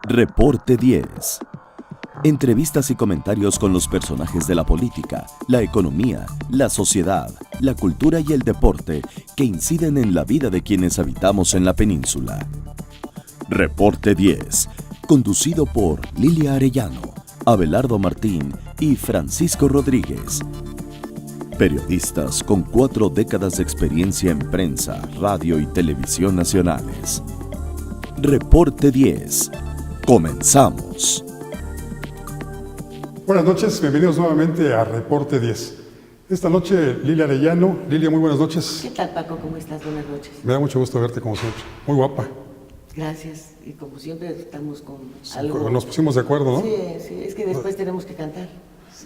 Reporte 10. Entrevistas y comentarios con los personajes de la política, la economía, la sociedad, la cultura y el deporte que inciden en la vida de quienes habitamos en la península. Reporte 10, conducido por Lilia Arellano, Abelardo Martín y Francisco Rodríguez. Periodistas con 4 décadas de experiencia en prensa, radio y televisión nacionales. Reporte 10. Comenzamos. Buenas noches, bienvenidos nuevamente a Reporte 10. Esta noche Lilia Arellano. Lilia, muy buenas noches. ¿Qué tal, Paco? ¿Cómo estás? Buenas noches. Me da mucho gusto verte como siempre. Muy guapa. Gracias. Y como siempre estamos con Sí, algo... Nos pusimos de acuerdo, ¿no? Sí, es que después tenemos que cantar.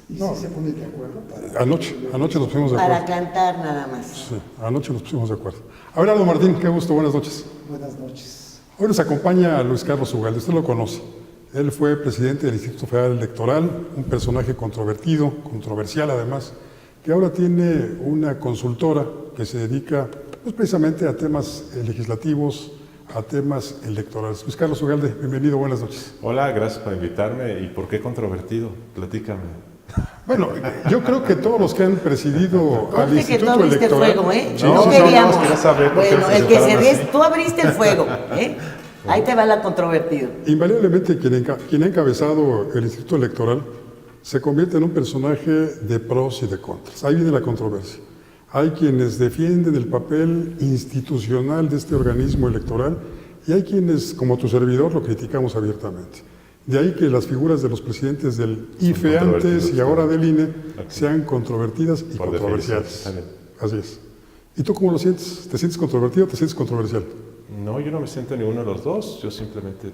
No, ¿Se ponen de acuerdo? Anoche nos pusimos de acuerdo. Para cantar nada más. Sí, anoche nos pusimos de acuerdo. Abelardo Martín, qué gusto, buenas noches. Buenas noches. Hoy nos acompaña Luis Carlos Ugalde, usted lo conoce. Él fue presidente del Instituto Federal Electoral, un personaje controvertido, controversial además, que ahora tiene una consultora que se dedica pues, precisamente a temas legislativos, a temas electorales. Luis Carlos Ugalde, bienvenido, buenas noches. Hola, gracias por invitarme. ¿Y por qué controvertido? Platícame. Bueno, yo creo que todos los que han presidido al Conste que tú Instituto abriste el Electoral... fuego, ¿eh? Sí, No sí, queríamos. quería saber por qué Bueno, se el que se sentaron ríe, así. tú abriste el fuego, ¿eh? Ahí te va la controvertido. Invariablemente quien ha encabezado el Instituto Electoral se convierte en un personaje de pros y de contras. Ahí viene la controversia. Hay quienes defienden el papel institucional de este organismo electoral y hay quienes, como tu servidor, lo criticamos abiertamente. De ahí que las figuras de los presidentes del IFE antes y ahora del INE sean controvertidas y Por controversiales. definición, Así es. ¿Y tú cómo lo sientes? ¿Te sientes controvertido o te sientes controversial? No, yo no me siento ni uno de los dos. Yo simplemente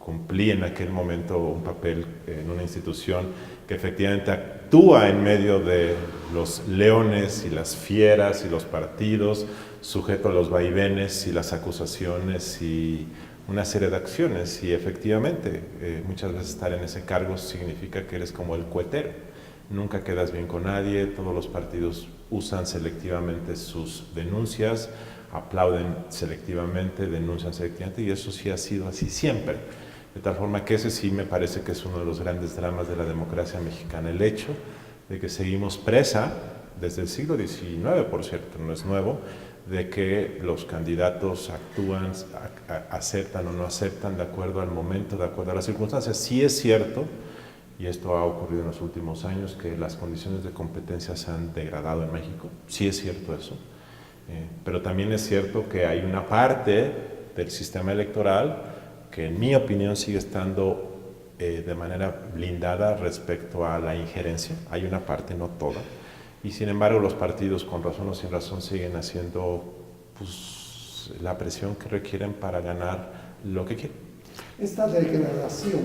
cumplí en aquel momento un papel en una institución que efectivamente actúa en medio de los leones y las fieras y los partidos, sujeto a los vaivenes y las acusaciones y una serie de acciones. Y efectivamente, muchas veces estar en ese cargo significa que eres como el cuetero. Nunca quedas bien con nadie, todos los partidos usan selectivamente sus denuncias, aplauden selectivamente, denuncian selectivamente, y eso sí ha sido así siempre. De tal forma que ese sí me parece que es uno de los grandes dramas de la democracia mexicana, el hecho de que seguimos presa, desde el siglo XIX, por cierto, no es nuevo, de que los candidatos actúan, aceptan o no aceptan de acuerdo al momento, de acuerdo a las circunstancias. Sí es cierto, y esto ha ocurrido en los últimos años, que las condiciones de competencia se han degradado en México. Sí es cierto eso. Pero también es cierto que hay una parte del sistema electoral que en mi opinión sigue estando de manera blindada respecto a la injerencia. Hay una parte, no toda. Y sin embargo los partidos, con razón o sin razón, siguen haciendo pues, la presión que requieren para ganar lo que quieren. Esta degradación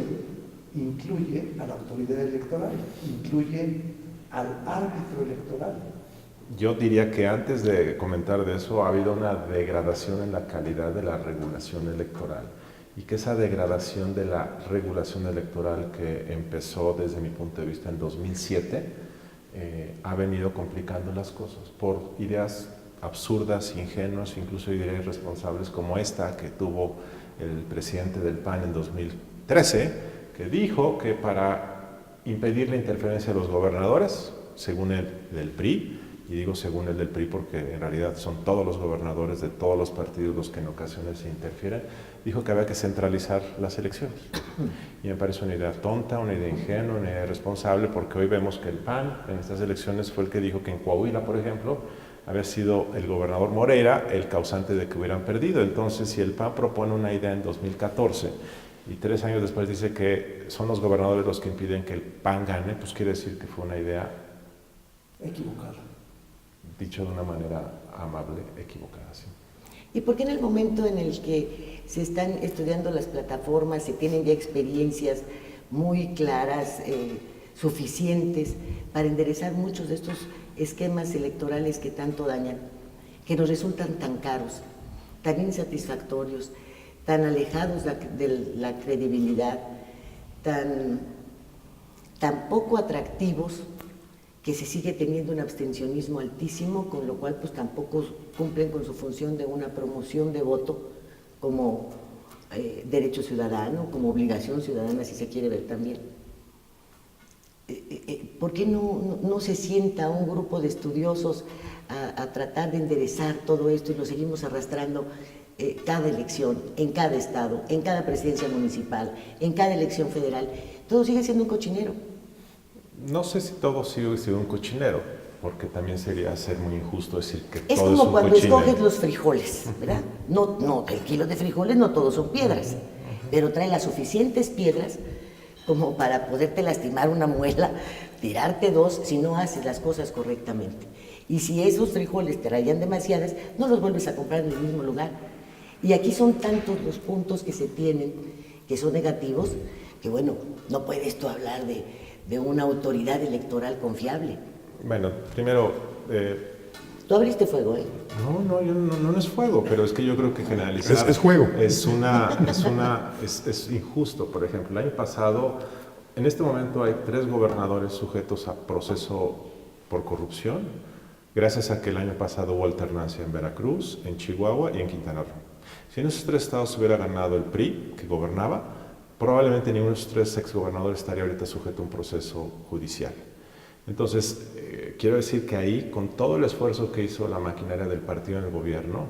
incluye a la autoridad electoral, incluye al árbitro electoral. Yo diría que antes de comentar de eso ha habido una degradación en la calidad de la regulación electoral y que esa degradación de la regulación electoral que empezó desde mi punto de vista en 2007 ha venido complicando las cosas por ideas absurdas, ingenuas, incluso ideas irresponsables como esta que tuvo el presidente del PAN en 2013, que dijo que para impedir la interferencia de los gobernadores, según el del PRI, y digo según el del PRI porque en realidad son todos los gobernadores de todos los partidos los que en ocasiones se interfieren, dijo que había que centralizar las elecciones. Y me parece una idea tonta, una idea ingenua, una idea irresponsable, porque hoy vemos que el PAN en estas elecciones fue el que dijo que en Coahuila, por ejemplo, había sido el gobernador Moreira el causante de que hubieran perdido. Entonces, si el PAN propone una idea en 2014 y 3 años después dice que son los gobernadores los que impiden que el PAN gane, pues quiere decir que fue una idea Equivocada. dicho de una manera amable, equivocada. ¿Sí? ¿Y por qué en el momento en el que se están estudiando las plataformas, se tienen ya experiencias muy claras, suficientes para enderezar muchos de estos esquemas electorales que tanto dañan, que nos resultan tan caros, tan insatisfactorios, tan alejados de la credibilidad, tan poco atractivos, que se sigue teniendo un abstencionismo altísimo, con lo cual pues tampoco cumplen con su función de una promoción de voto como derecho ciudadano, como obligación ciudadana, si se quiere ver también. ¿Por qué no se sienta un grupo de estudiosos a tratar de enderezar todo esto y lo seguimos arrastrando cada elección, en cada estado, en cada presidencia municipal, en cada elección federal? Todo sigue siendo un cochinero. No sé si todo sigue siendo un cochinero, porque también sería ser muy injusto decir que Es todo es como un cuando cochinero. escoges los frijoles, ¿verdad? No, el kilo de frijoles no todos son piedras, pero trae las suficientes piedras como para poderte lastimar una muela, tirarte dos si no haces las cosas correctamente. Y si esos frijoles te traían demasiadas, no los vuelves a comprar en el mismo lugar. Y aquí son tantos los puntos que se tienen, que son negativos, que bueno, no puedes tú hablar de una autoridad electoral confiable. Bueno, primero... Tú abriste fuego, ¿eh? No es fuego, pero es que yo creo que generalizar Es juego. es injusto. Por ejemplo, el año pasado, en este momento hay 3 gobernadores sujetos a proceso por corrupción, gracias a que el año pasado hubo alternancia en Veracruz, en Chihuahua y en Quintana Roo. Si en esos 3 estados hubiera ganado el PRI, que gobernaba, probablemente ninguno de esos 3 exgobernadores estaría ahorita sujeto a un proceso judicial. Entonces, quiero decir que ahí, con todo el esfuerzo que hizo la maquinaria del partido en el gobierno,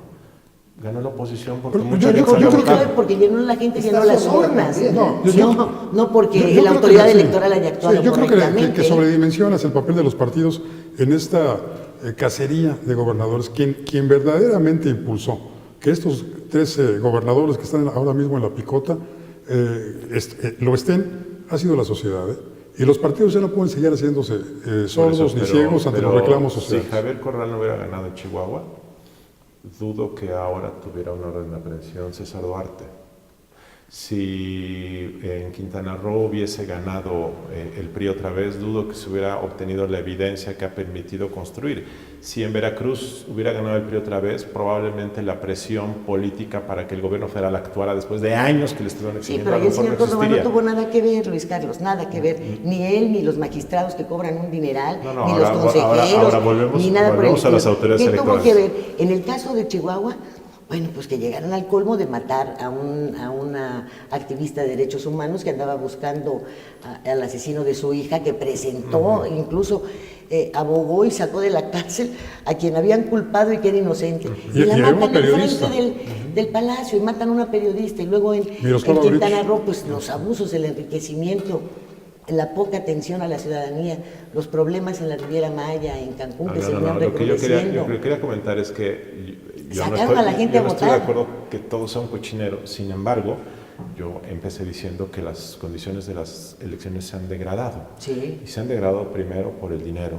ganó la oposición porque Pero mucha Yo gente salió a creo que votar. porque llenó la gente, llenó las urnas. No porque Yo la creo autoridad que sí. electoral haya actuado Sí, yo creo correctamente. que sobredimensionas el papel de los partidos en esta cacería de gobernadores. Quien verdaderamente impulsó que estos 13 gobernadores que están ahora mismo en la picota lo estén, ha sido la sociedad, ¿eh? Y los partidos ya no pueden seguir haciéndose sordos ni ciegos ante los reclamos sociales. Si Javier Corral no hubiera ganado en Chihuahua, dudo que ahora tuviera una orden de aprehensión César Duarte. Si en Quintana Roo hubiese ganado el PRI otra vez, dudo que se hubiera obtenido la evidencia que ha permitido construir. Si en Veracruz hubiera ganado el PRI otra vez, probablemente la presión política para que el gobierno federal actuara después de años que le estuvieron Sí, exigiendo pero a ahí lo el mejor señor no Córdoba no existiría. tuvo nada que ver, Luis Carlos, nada que ver. Ni él, ni los magistrados que cobran un dineral, No, ni los ahora consejeros, volvemos ni nada por el a las estilo. autoridades ¿Qué tuvo electorales? que ver? En el caso de Chihuahua, bueno, pues que llegaron al colmo de matar a una activista de derechos humanos que andaba buscando al asesino de su hija, que presentó, incluso abogó y sacó de la cárcel a quien habían culpado y que era inocente. Y la era una matan periodista. enfrente del palacio y matan a una periodista. Y luego en Miroslava Quintana Brecht. Roo, pues los abusos, el enriquecimiento, la poca atención a la ciudadanía, los problemas en la Riviera Maya, en Cancún, que se venían Lo que yo recrudeciendo. quería comentar es que yo no Sacaron a la gente a estoy de votar. acuerdo que todo sea un cochinero. Sin embargo, yo empecé diciendo que las condiciones de las elecciones se han degradado. Sí. Y se han degradado primero por el dinero,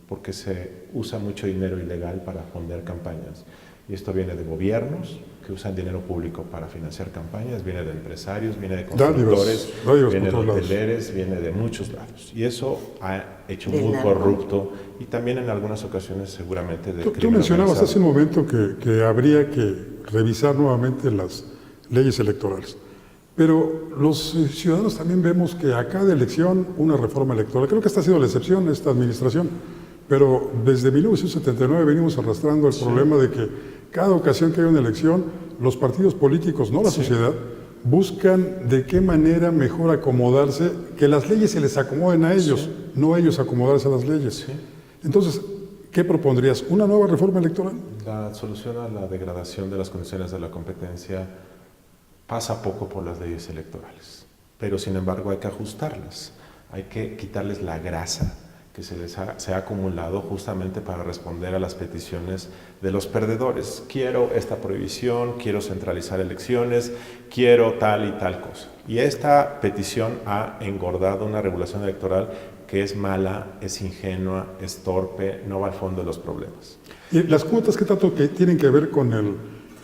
porque se usa mucho dinero ilegal para fondear campañas. Y esto viene de gobiernos que usan dinero público para financiar campañas, viene de empresarios, viene de constructores, dádivas viene de por todos lados. hoteleros, viene de muchos lados. Y eso ha hecho Del muy narco. corrupto y también en algunas ocasiones seguramente de Tú crimen mencionabas hace organizado. un momento que habría que revisar nuevamente las leyes electorales. Pero los ciudadanos también vemos que a cada elección una reforma electoral. Creo que esta ha sido la excepción, esta administración. Pero desde 1979 venimos arrastrando el problema de que cada ocasión que hay una elección, los partidos políticos, no la sociedad, buscan de qué manera mejor acomodarse, que las leyes se les acomoden a ellos, no ellos acomodarse a las leyes. Entonces, ¿qué propondrías? ¿Una nueva reforma electoral? La solución a la degradación de las condiciones de la competencia pasa poco por las leyes electorales, pero sin embargo hay que ajustarlas, hay que quitarles la grasa que se ha acumulado justamente para responder a las peticiones de los perdedores. Quiero esta prohibición, quiero centralizar elecciones, quiero tal y tal cosa. Y esta petición ha engordado una regulación electoral que es mala, es ingenua, es torpe, no va al fondo de los problemas. Y las cuotas, ¿qué tanto que tienen que ver con el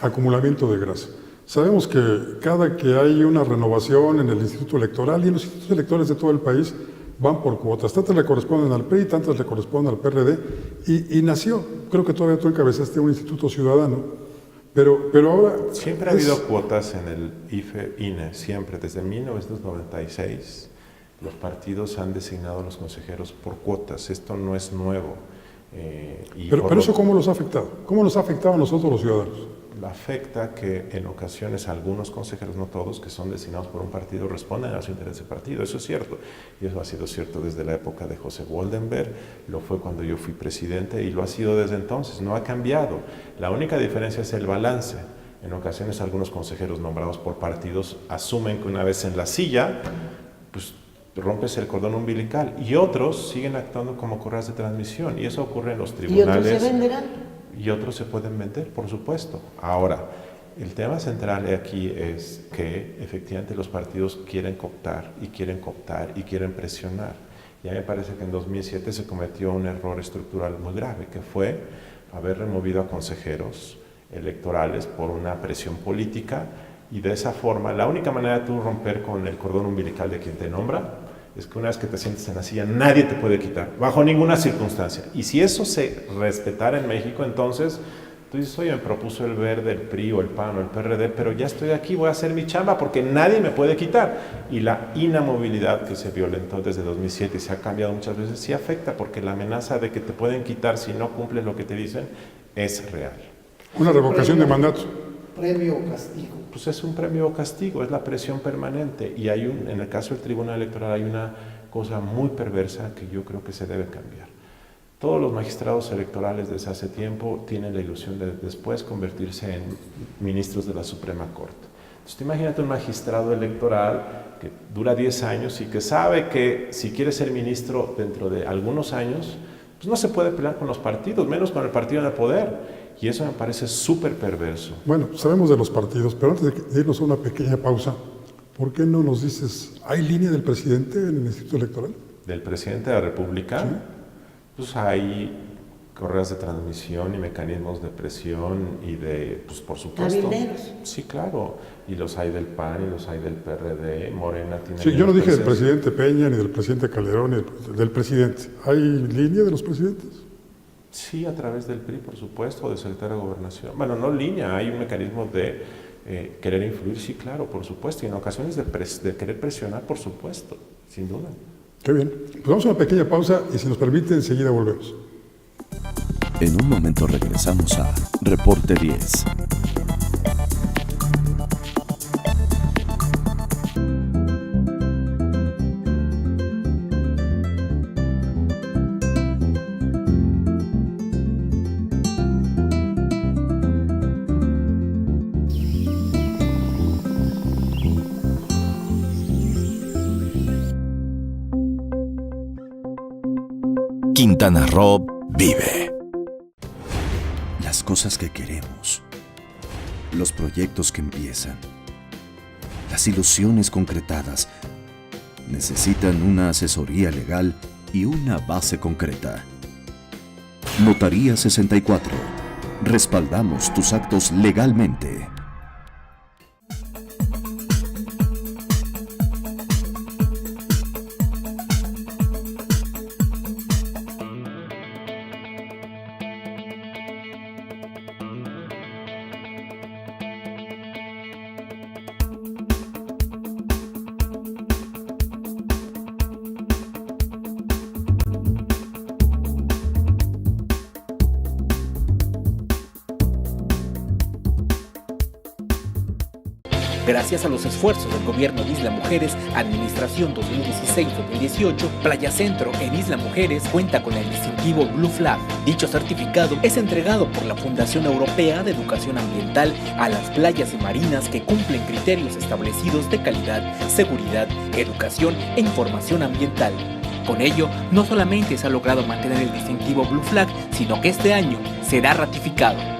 acumulamiento de grasa? Sabemos que cada que hay una renovación en el Instituto Electoral y en los institutos electorales de todo el país, van por cuotas, tantas le corresponden al PRI, tantas le corresponden al PRD, y nació, creo que todavía tú encabezaste un instituto ciudadano, pero ahora... Siempre ha habido cuotas en el INE, siempre, desde 1996, los partidos han designado a los consejeros por cuotas, esto no es nuevo. Pero eso ¿cómo los ha afectado? ¿Cómo nos ha afectado a nosotros los ciudadanos? afecta que en ocasiones algunos consejeros, no todos, que son designados por un partido, responden a su interés de partido. Eso es cierto. Y eso ha sido cierto desde la época de José Woldenberg, lo fue cuando yo fui presidente y lo ha sido desde entonces. No ha cambiado. La única diferencia es el balance. En ocasiones algunos consejeros nombrados por partidos asumen que una vez en la silla, pues rompes el cordón umbilical, y otros siguen actuando como correas de transmisión, y eso ocurre en los tribunales. ¿Y otros se venderán? Y otros se pueden vender, por supuesto. Ahora, el tema central aquí es que efectivamente los partidos quieren cooptar y quieren cooptar y quieren presionar. Ya me parece que en 2007 se cometió un error estructural muy grave, que fue haber removido a consejeros electorales por una presión política, y de esa forma, la única manera de tú romper con el cordón umbilical de quien te nombra es que una vez que te sientes en la silla, nadie te puede quitar, bajo ninguna circunstancia. Y si eso se respetara en México, entonces tú dices, oye, me propuso el Verde, el PRI o el PAN o el PRD, pero ya estoy aquí, voy a hacer mi chamba porque nadie me puede quitar. Y la inamovilidad que se violentó desde 2007 y se ha cambiado muchas veces, sí afecta, porque la amenaza de que te pueden quitar si no cumples lo que te dicen es real. Una revocación de mandato. Premio o castigo. Pues es un premio o castigo, es la presión permanente. Y hay en el caso del Tribunal Electoral hay una cosa muy perversa que yo creo que se debe cambiar. Todos los magistrados electorales desde hace tiempo tienen la ilusión de después convertirse en ministros de la Suprema Corte. Entonces, imagínate un magistrado electoral que dura 10 años y que sabe que si quiere ser ministro dentro de algunos años, pues no se puede pelear con los partidos, menos con el partido en el poder. Y eso me parece súper perverso. Bueno, sabemos de los partidos, pero antes de irnos a una pequeña pausa, ¿por qué no nos dices, ¿hay línea del presidente en el Instituto Electoral? Del presidente de la República, Sí. Pues hay correas de transmisión y mecanismos de presión y de, pues por supuesto. ¿Cabilderos? Sí, claro. Y los hay del PAN y los hay del PRD. Morena tiene... Sí, yo no dije del presencia. presidente Peña, ni del presidente Calderón, ni del presidente. ¿Hay línea de los presidentes? Sí, a través del PRI, por supuesto, o del secretario de Gobernación. Bueno, no línea, hay un mecanismo de querer influir, sí, claro, por supuesto. Y en ocasiones de querer presionar, por supuesto, sin duda. Qué bien. Pues vamos a una pequeña pausa y si nos permite, enseguida volvemos. En un momento regresamos a Reporte 10. Quintana Roo vive. Las cosas que queremos, los proyectos que empiezan, las ilusiones concretadas, necesitan una asesoría legal y una base concreta. Notaría 64. Respaldamos tus actos legalmente. Gracias a los esfuerzos del gobierno de Isla Mujeres, Administración 2016-2018, Playa Centro en Isla Mujeres cuenta con el distintivo Blue Flag. Dicho certificado es entregado por la Fundación Europea de Educación Ambiental a las playas y marinas que cumplen criterios establecidos de calidad, seguridad, educación e información ambiental. Con ello, no solamente se ha logrado mantener el distintivo Blue Flag, sino que este año será ratificado.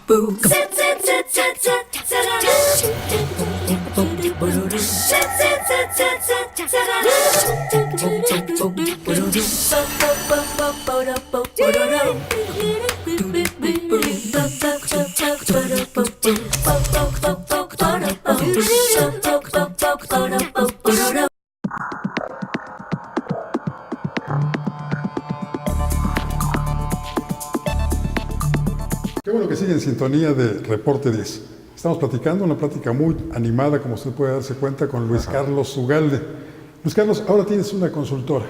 Boom. Qué bueno que sigue en sintonía de Reporte 10. Estamos platicando, una plática muy animada, como usted puede darse cuenta, con Luis Carlos Ugalde. Luis Carlos, ahora tienes una consultora.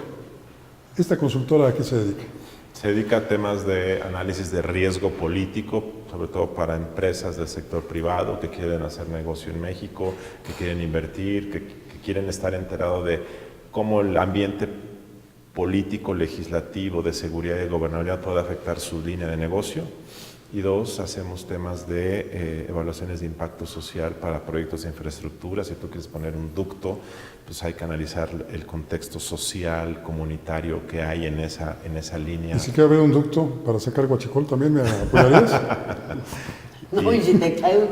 ¿Esta consultora a qué se dedica? Se dedica a temas de análisis de riesgo político, sobre todo para empresas del sector privado que quieren hacer negocio en México, que quieren invertir, que quieren estar enterados de cómo el ambiente político, legislativo, de seguridad y gobernabilidad puede afectar su línea de negocio. Y dos, hacemos temas de evaluaciones de impacto social para proyectos de infraestructura. Si tú quieres poner un ducto, pues hay que analizar el contexto social, comunitario que hay en esa línea. Y si quiere haber un ducto para sacar guachicol, ¿también me apoyarías? No, y si te cae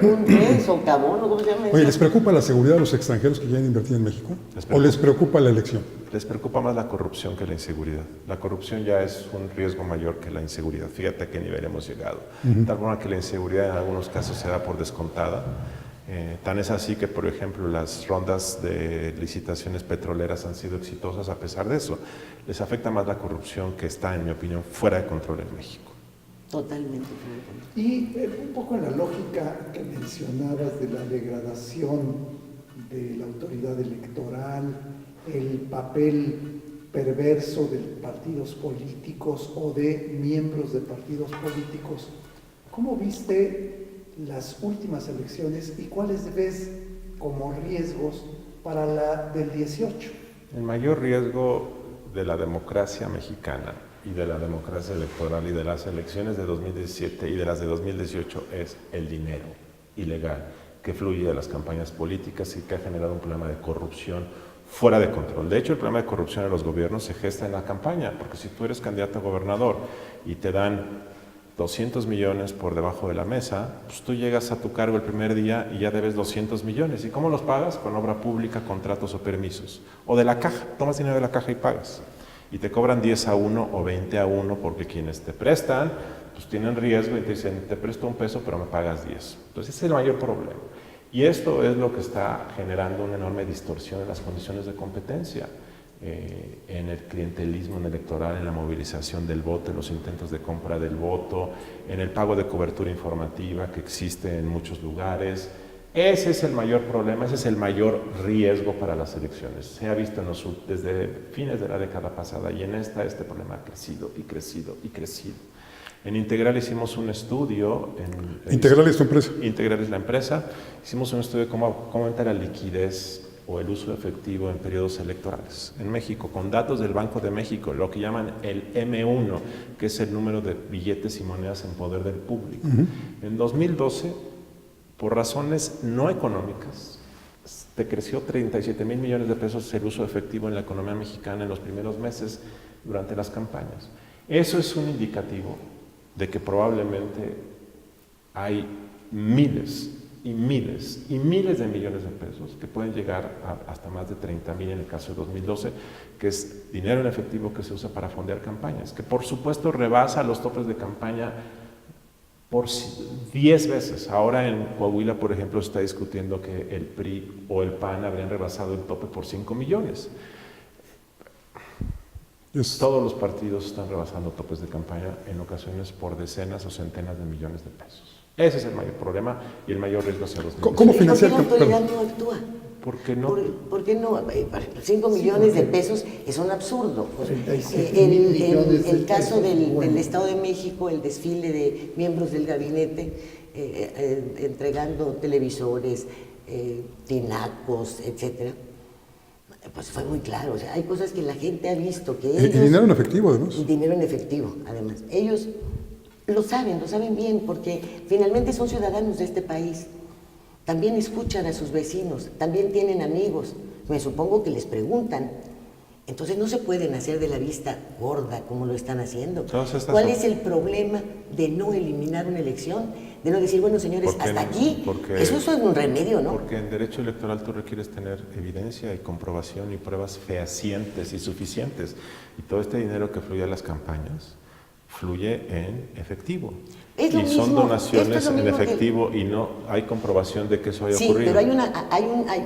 un res o cabón, ¿cómo se llama eso? Oye, ¿les preocupa la seguridad de los extranjeros que quieren invertir en México? ¿O les preocupa la elección? Les preocupa más la corrupción que la inseguridad. La corrupción ya es un riesgo mayor que la inseguridad. Fíjate a qué nivel hemos llegado. De tal forma que la inseguridad en algunos casos se da por descontada. Tan es así que, por ejemplo, las rondas de licitaciones petroleras han sido exitosas a pesar de eso. Les afecta más la corrupción, que está, en mi opinión, fuera de control en México. Totalmente. Y un poco en la lógica que mencionabas de la degradación de la autoridad electoral, el papel perverso de partidos políticos o de miembros de partidos políticos, ¿cómo viste las últimas elecciones y cuáles ves como riesgos para la del 18? El mayor riesgo de la democracia mexicana y de la democracia electoral y de las elecciones de 2017 y de las de 2018 es el dinero ilegal que fluye de las campañas políticas y que ha generado un problema de corrupción fuera de control. De hecho, el problema de corrupción en los gobiernos se gesta en la campaña, porque si tú eres candidato a gobernador y te dan 200 millones por debajo de la mesa, pues tú llegas a tu cargo el primer día y ya debes 200 millones. ¿Y cómo los pagas? Con obra pública, contratos o permisos. O de la caja, tomas dinero de la caja y pagas. Y te cobran 10-1 o 20-1 porque quienes te prestan, pues tienen riesgo y te dicen, te presto un peso pero me pagas 10. Entonces ese es el mayor problema. Y esto es lo que está generando una enorme distorsión en las condiciones de competencia, en el clientelismo electoral, en la movilización del voto, en los intentos de compra del voto, en el pago de cobertura informativa que existe en muchos lugares. Ese es el mayor problema, ese es el mayor riesgo para las elecciones. Se ha visto desde fines de la década pasada y en este problema ha crecido y crecido y crecido. En Integral hicimos un estudio. ¿Integral es tu empresa? Integral es la empresa. Hicimos un estudio de cómo aumenta la liquidez o el uso efectivo en periodos electorales en México, con datos del Banco de México, lo que llaman el M1, que es el número de billetes y monedas en poder del público. En 2012, por razones no económicas, te creció 37,000 millones de pesos el uso efectivo en la economía mexicana en los primeros meses durante las campañas. Eso es un indicativo de que probablemente hay miles y miles y miles de millones de pesos que pueden llegar hasta más de 30,000 en el caso de 2012, que es dinero en efectivo que se usa para fondear campañas, que por supuesto rebasa los topes de campaña por 10 veces. Ahora en Coahuila, por ejemplo, se está discutiendo que el PRI o el PAN habrían rebasado el tope por 5 millones. Todos los partidos están rebasando topes de campaña, en ocasiones por decenas o centenas de millones de pesos. Ese es el mayor problema y el mayor riesgo hacia los niños. ¿Cómo financiar ¿Por qué la autoridad no actúa? ¿Por qué no? ¿Por qué no? 5 millones de pesos es un absurdo. 37,000 millones El de caso pesos, del bueno. Estado de México, el desfile de miembros del gabinete entregando televisores, tinacos, etcétera, pues fue muy claro. O sea, hay cosas que la gente ha visto que ellos... Y dinero en efectivo, además. Y dinero en efectivo, además. Ellos lo saben bien, porque finalmente son ciudadanos de este país. También escuchan a sus vecinos, también tienen amigos. Me supongo que les preguntan Entonces no se pueden hacer de la vista gorda como lo están haciendo. ¿Cuál es el problema de no eliminar una elección? De no decir, bueno, señores, hasta aquí, eso es un remedio, ¿no? Porque en derecho electoral tú requieres tener evidencia y comprobación y pruebas fehacientes y suficientes. Y todo este dinero que fluye a las campañas fluye en efectivo. Y son donaciones en efectivo y no hay comprobación de que eso haya ocurrido. Sí, pero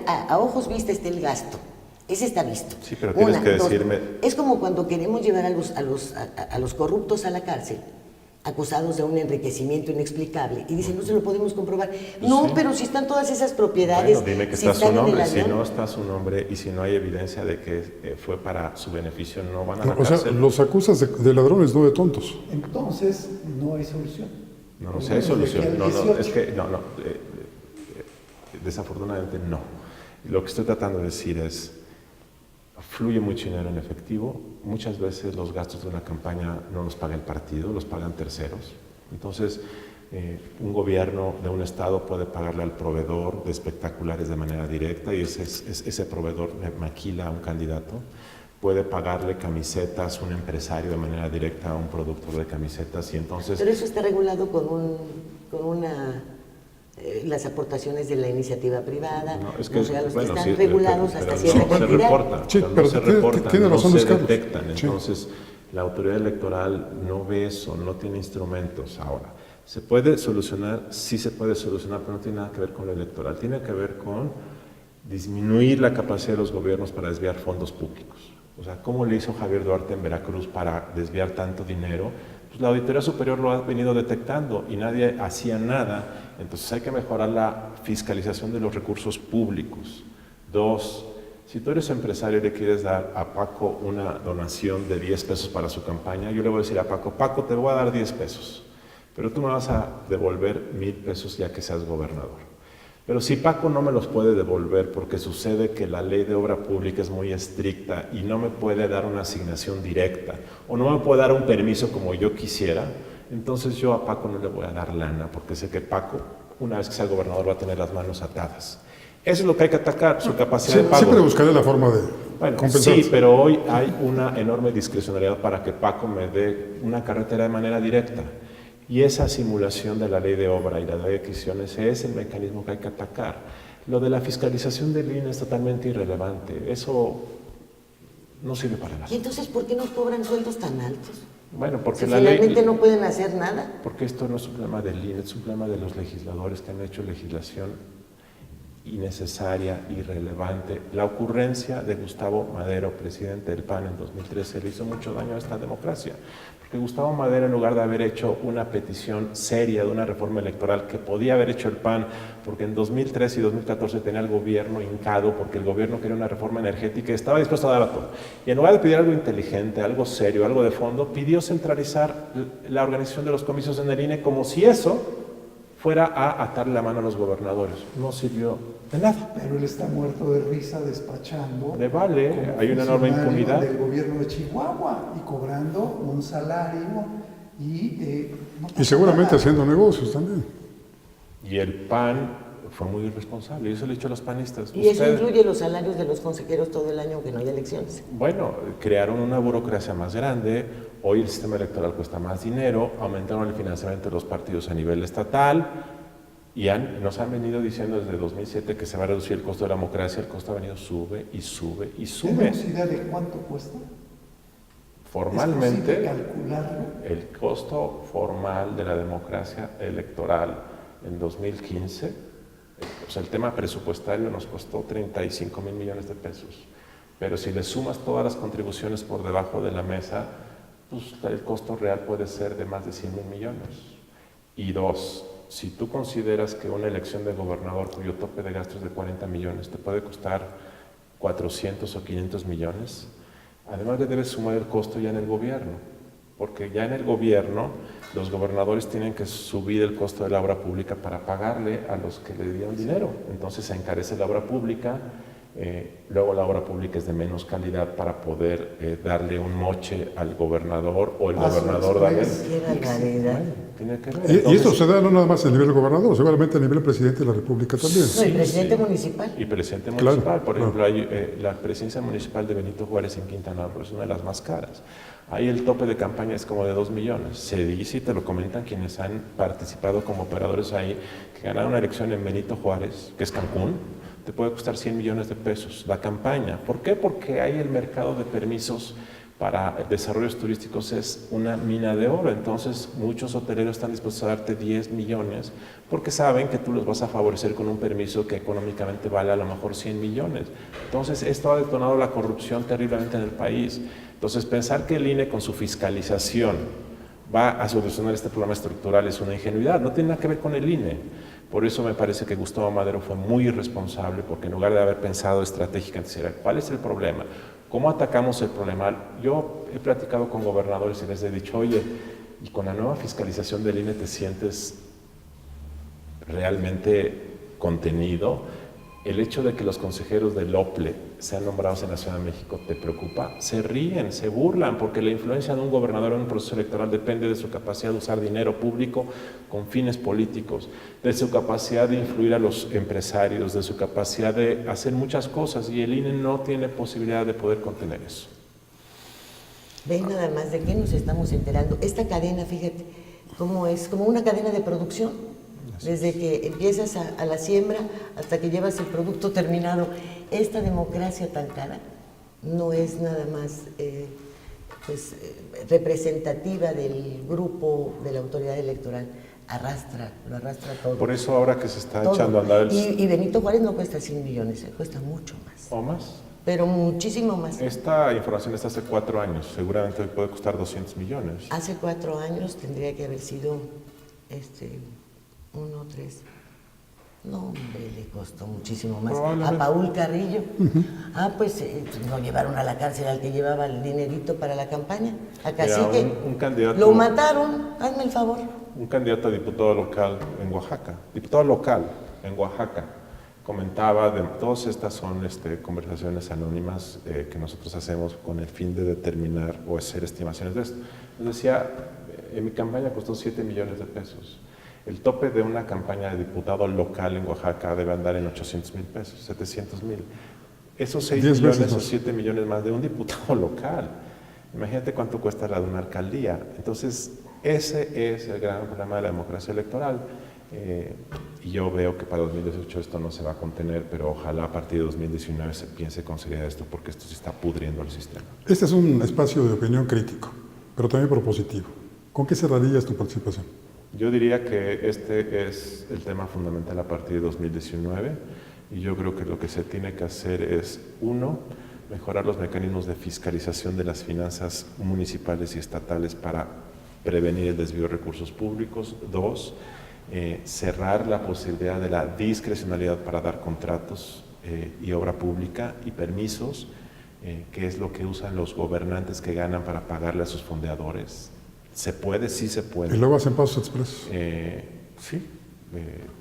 a ojos vista está el gasto. Ese está visto. Sí, pero tienes que decirme... Es como cuando queremos llevar a los corruptos a la cárcel, acusados de un enriquecimiento inexplicable, y dicen, no se lo podemos comprobar. No, sí. Pero si están todas esas propiedades... Bueno, dime que está su nombre. Si no está su nombre y si no hay evidencia de que fue para su beneficio, no van a la cárcel. O sea, los acusas de ladrones, no de tontos. Entonces, no hay solución. No, sí hay solución. Desafortunadamente no. Lo que estoy tratando de decir es... Fluye mucho dinero en efectivo, muchas veces los gastos de una campaña no los paga el partido, los pagan terceros. Entonces, un gobierno de un estado puede pagarle al proveedor de espectaculares de manera directa y ese proveedor maquila a un candidato. Puede pagarle camisetas un empresario de manera directa a un productor de camisetas y entonces... Pero eso está regulado las aportaciones de la iniciativa privada, no, es que, están regulados hasta cierta cantidad. No se reportan, tiene razón, no se detectan. Entonces, la autoridad electoral no ve eso, no tiene instrumentos. Ahora, ¿se puede solucionar? Sí se puede solucionar, pero no tiene nada que ver con lo electoral. Tiene que ver con disminuir la capacidad de los gobiernos para desviar fondos públicos. O sea, ¿cómo le hizo Javier Duarte en Veracruz para desviar tanto dinero? Pues la Auditoría Superior lo ha venido detectando y nadie hacía nada. Entonces hay que mejorar la fiscalización de los recursos públicos. 2, si tú eres empresario y le quieres dar a Paco una donación de 10 pesos para su campaña, yo le voy a decir a Paco, te voy a dar 10 pesos, pero tú me vas a devolver 1,000 pesos ya que seas gobernador. Pero si Paco no me los puede devolver porque sucede que la ley de obra pública es muy estricta y no me puede dar una asignación directa o no me puede dar un permiso como yo quisiera, entonces yo a Paco no le voy a dar lana porque sé que Paco, una vez que sea gobernador, va a tener las manos atadas. Eso es lo que hay que atacar, su capacidad de pago. Siempre buscaré la forma de compensar. Sí, pero hoy hay una enorme discrecionalidad para que Paco me dé una carretera de manera directa. Y esa simulación de la ley de obra y la ley de adquisiciones es el mecanismo que hay que atacar. Lo de la fiscalización del INE es totalmente irrelevante. Eso no sirve para nada. ¿Y entonces por qué nos cobran sueldos tan altos? Bueno, porque si la finalmente ley, no pueden hacer nada. Porque esto no es un problema del INE, es un problema de los legisladores que han hecho legislación innecesaria, irrelevante. La ocurrencia de Gustavo Madero, presidente del PAN en 2013, le hizo mucho daño a esta democracia. Porque Gustavo Madero, en lugar de haber hecho una petición seria de una reforma electoral que podía haber hecho el PAN, porque en 2013 y 2014 tenía el gobierno hincado, porque el gobierno quería una reforma energética y estaba dispuesto a dar a todo. Y en lugar de pedir algo inteligente, algo serio, algo de fondo, pidió centralizar la organización de los comicios en el INE como si eso fuera a atarle la mano a los gobernadores. No sirvió de nada. Pero él está muerto de risa despachando. Le vale, hay una enorme impunidad. Del gobierno de Chihuahua y cobrando un salario y seguramente nada. Haciendo negocios también. Y el PAN fue muy irresponsable, y eso le he dicho a los panistas. Y eso incluye los salarios de los consejeros todo el año aunque no haya elecciones. Bueno, crearon una burocracia más grande, hoy el sistema electoral cuesta más dinero, aumentaron el financiamiento de los partidos a nivel estatal y nos han venido diciendo desde 2007 que se va a reducir el costo de la democracia, el costo ha venido sube y sube y sube. ¿Tenemos idea de cuánto cuesta? Formalmente, ¿es posible calcularlo? El costo formal de la democracia electoral en 2015, o sea, el tema presupuestario nos costó 35,000 millones de pesos, pero si le sumas todas las contribuciones por debajo de la mesa, pues el costo real puede ser de más de 100,000 millones. Y 2, si tú consideras que una elección de gobernador cuyo tope de gastos es de 40 millones te puede costar 400 o 500 millones, además le debes sumar el costo ya en el gobierno, porque ya en el gobierno los gobernadores tienen que subir el costo de la obra pública para pagarle a los que le dieron dinero. Entonces se encarece la obra pública luego la obra pública es de menos calidad para poder darle un moche al gobernador o el gobernador darle... Qué barbaridad. Tiene que ver. Y esto se da no nada más a nivel gobernador, seguramente a nivel presidente de la República también. No, el presidente municipal. Y presidente Claro, municipal, por ejemplo, claro. hay, la presidencia municipal de Benito Juárez en Quintana Roo es una de las más caras. Ahí el tope de campaña es como de 2 millones. Se dice y te lo comentan quienes han participado como operadores ahí, que ganar una elección en Benito Juárez, que es Cancún, te puede costar 100 millones de pesos la campaña. ¿Por qué? Porque ahí el mercado de permisos para desarrollos turísticos es una mina de oro. Entonces muchos hoteleros están dispuestos a darte 10 millones porque saben que tú los vas a favorecer con un permiso que económicamente vale a lo mejor 100 millones. Entonces esto ha detonado la corrupción terriblemente en el país. Entonces pensar que el INE con su fiscalización va a solucionar este problema estructural es una ingenuidad, no tiene nada que ver con el INE. Por eso me parece que Gustavo Madero fue muy irresponsable, porque en lugar de haber pensado estratégicamente, ¿cuál es el problema? ¿Cómo atacamos el problema? Yo he platicado con gobernadores y les he dicho, oye, y con la nueva fiscalización del INE te sientes realmente contenido. El hecho de que los consejeros del OPLE sean nombrados en la Ciudad de México, ¿te preocupa? Se ríen, se burlan, porque la influencia de un gobernador en un proceso electoral depende de su capacidad de usar dinero público con fines políticos, de su capacidad de influir a los empresarios, de su capacidad de hacer muchas cosas, y el INE no tiene posibilidad de poder contener eso. Ven nada más de qué nos estamos enterando. Esta cadena, fíjate, cómo es como una cadena de producción. Desde que empiezas a la siembra hasta que llevas el producto terminado. Esta democracia tan cara no es nada más representativa del grupo de la autoridad electoral. Lo arrastra todo. Por eso ahora que se está todo. echando a andar Y Benito Juárez no cuesta 100 millones, cuesta mucho más. ¿O más? Pero muchísimo más. Esta información está hace 4 años, seguramente hoy puede costar 200 millones. Hace 4 años tendría que haber sido 1, 3. No, hombre, le costó muchísimo más. A Paul Carrillo. Pues lo llevaron a la cárcel al que llevaba el dinerito para la campaña. A Cacique. Un candidato, lo mataron, hazme el favor. Un candidato a diputado local en Oaxaca, comentaba, todas estas son conversaciones anónimas que nosotros hacemos con el fin de determinar o hacer estimaciones de esto. Nos decía, en mi campaña costó 7 millones de pesos. El tope de una campaña de diputado local en Oaxaca debe andar en 800,000 pesos, 700,000. Esos 6 millones o 7 millones más de un diputado local. Imagínate cuánto cuesta la de una alcaldía. Entonces, ese es el gran problema de la democracia electoral. Y yo veo que para 2018 esto no se va a contener, pero ojalá a partir de 2019 se piense con seriedad esto, porque esto se está pudriendo el sistema. Este es un espacio de opinión crítico, pero también propositivo. ¿Con qué cerrarías tu participación? Yo diría que este es el tema fundamental a partir de 2019, y yo creo que lo que se tiene que hacer es, 1, mejorar los mecanismos de fiscalización de las finanzas municipales y estatales para prevenir el desvío de recursos públicos. 2, cerrar la posibilidad de la discrecionalidad para dar contratos y obra pública y permisos, que es lo que usan los gobernantes que ganan para pagarle a sus fondeadores. ¿Se puede? Sí se puede. Y luego hacen pasos expresos. Sí.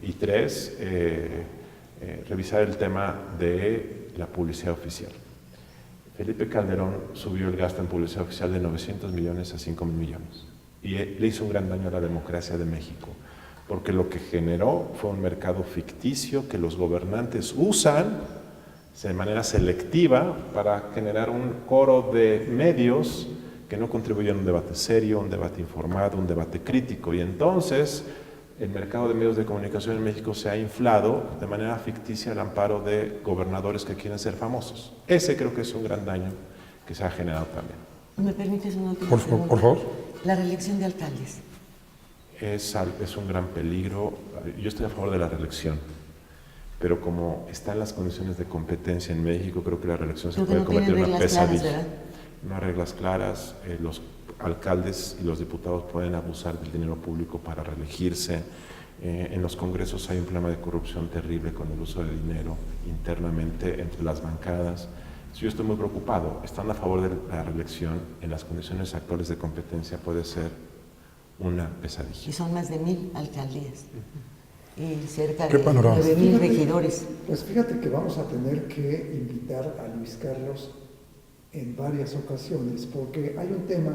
Y 3, revisar el tema de la publicidad oficial. Felipe Calderón subió el gasto en publicidad oficial de 900 millones a 5,000 millones. Y le hizo un gran daño a la democracia de México, porque lo que generó fue un mercado ficticio que los gobernantes usan de manera selectiva para generar un coro de medios que no contribuyen a un debate serio, un debate informado, un debate crítico. Y entonces el mercado de medios de comunicación en México se ha inflado de manera ficticia al amparo de gobernadores que quieren ser famosos. Ese creo que es un gran daño que se ha generado también. ¿Me permites una última pregunta? Por favor. La reelección de alcaldes. Es un gran peligro. Yo estoy a favor de la reelección, pero como están las condiciones de competencia en México, creo que la reelección se puede convertir en una pesadilla. No hay reglas claras, los alcaldes y los diputados pueden abusar del dinero público para reelegirse. En los congresos hay un problema de corrupción terrible con el uso de dinero internamente entre las bancadas. Yo estoy muy preocupado. Estando a favor de la reelección, en las condiciones actuales de competencia puede ser una pesadilla. Y son más de 1,000 alcaldías. cerca ¿Qué de panorama? 9,000 regidores. Pues fíjate que vamos a tener que invitar a Luis Carlos en varias ocasiones, porque hay un tema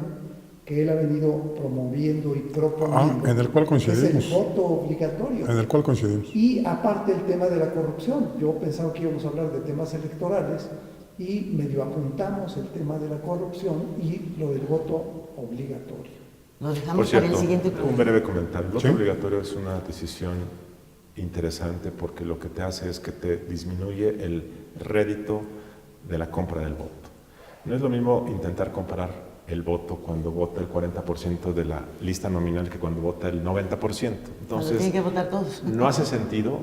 que él ha venido promoviendo y proponiendo, en el cual que es coincidimos. el voto obligatorio. En el cual coincidimos. Y aparte el tema de la corrupción. Yo pensaba que íbamos a hablar de temas electorales y medio apuntamos el tema de la corrupción y lo del voto obligatorio. Lo Por dejamos para cierto, el siguiente un programa. breve comentario. El voto Sí. obligatorio es una decisión interesante porque lo que te hace es que te disminuye el rédito de la compra del voto. No es lo mismo intentar comparar el voto cuando vota el 40% de la lista nominal que cuando vota el 90%. Cuando Entonces, tienen que votar todos. no hace sentido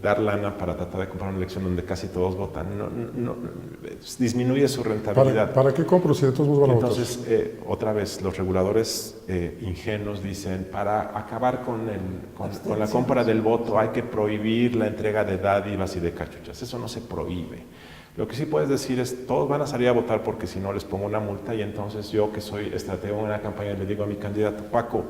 dar lana para tratar de comprar una elección donde casi todos votan. Disminuye su rentabilidad. ¿Para qué compro si de todos modos van a votar? Entonces, otra vez, los reguladores ingenuos dicen, para acabar con la compra del voto hay que prohibir la entrega de dádivas y de cachuchas. Eso no se prohíbe. Lo que sí puedes decir es, todos van a salir a votar porque si no les pongo una multa, y entonces yo, que soy estratega en una campaña, le digo a mi candidato, Paco,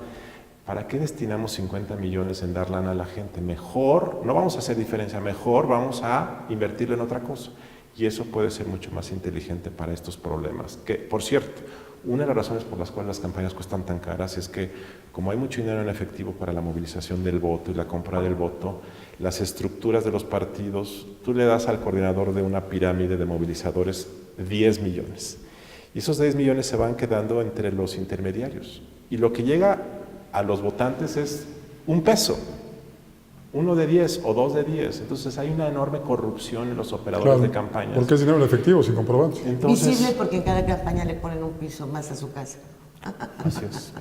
¿para qué destinamos 50 millones en dar lana a la gente? Mejor, no vamos a hacer diferencia, mejor vamos a invertirlo en otra cosa. Y eso puede ser mucho más inteligente para estos problemas. Que, por cierto, una de las razones por las cuales las campañas cuestan tan caras es que, como hay mucho dinero en efectivo para la movilización del voto y la compra del voto, las estructuras de los partidos, tú le das al coordinador de una pirámide de movilizadores 10 millones. Y esos 10 millones se van quedando entre los intermediarios. Y lo que llega a los votantes es un peso, uno de 10 o 2 de 10. Entonces hay una enorme corrupción en los operadores Claro, de campañas. porque es dinero en efectivo, sin comprobantes. Entonces, Visible porque en cada campaña le ponen un piso más a su casa. así es.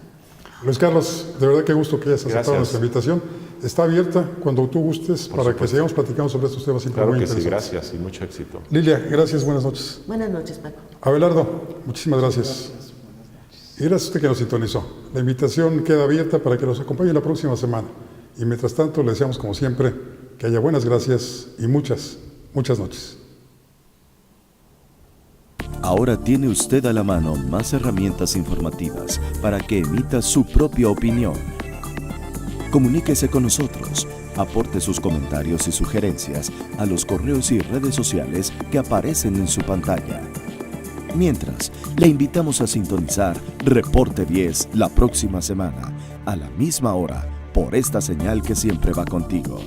Luis Carlos, de verdad qué gusto que hayas aceptado Gracias. nuestra invitación. Está abierta cuando tú gustes Por para que supuesto. sigamos platicando sobre estos temas siempre Claro muy que sí, interesantes. gracias y mucho éxito. Lilia, gracias, buenas noches. Buenas noches, Paco. Abelardo, muchísimas gracias. Y gracias a usted que nos sintonizó. La invitación queda abierta para que nos acompañe la próxima semana. Y mientras tanto, le deseamos como siempre que haya buenas gracias y muchas noches. Ahora tiene usted a la mano más herramientas informativas para que emita su propia opinión. Comuníquese con nosotros, aporte sus comentarios y sugerencias a los correos y redes sociales que aparecen en su pantalla. Mientras, le invitamos a sintonizar Reporte 10 la próxima semana, a la misma hora, por esta señal que siempre va contigo.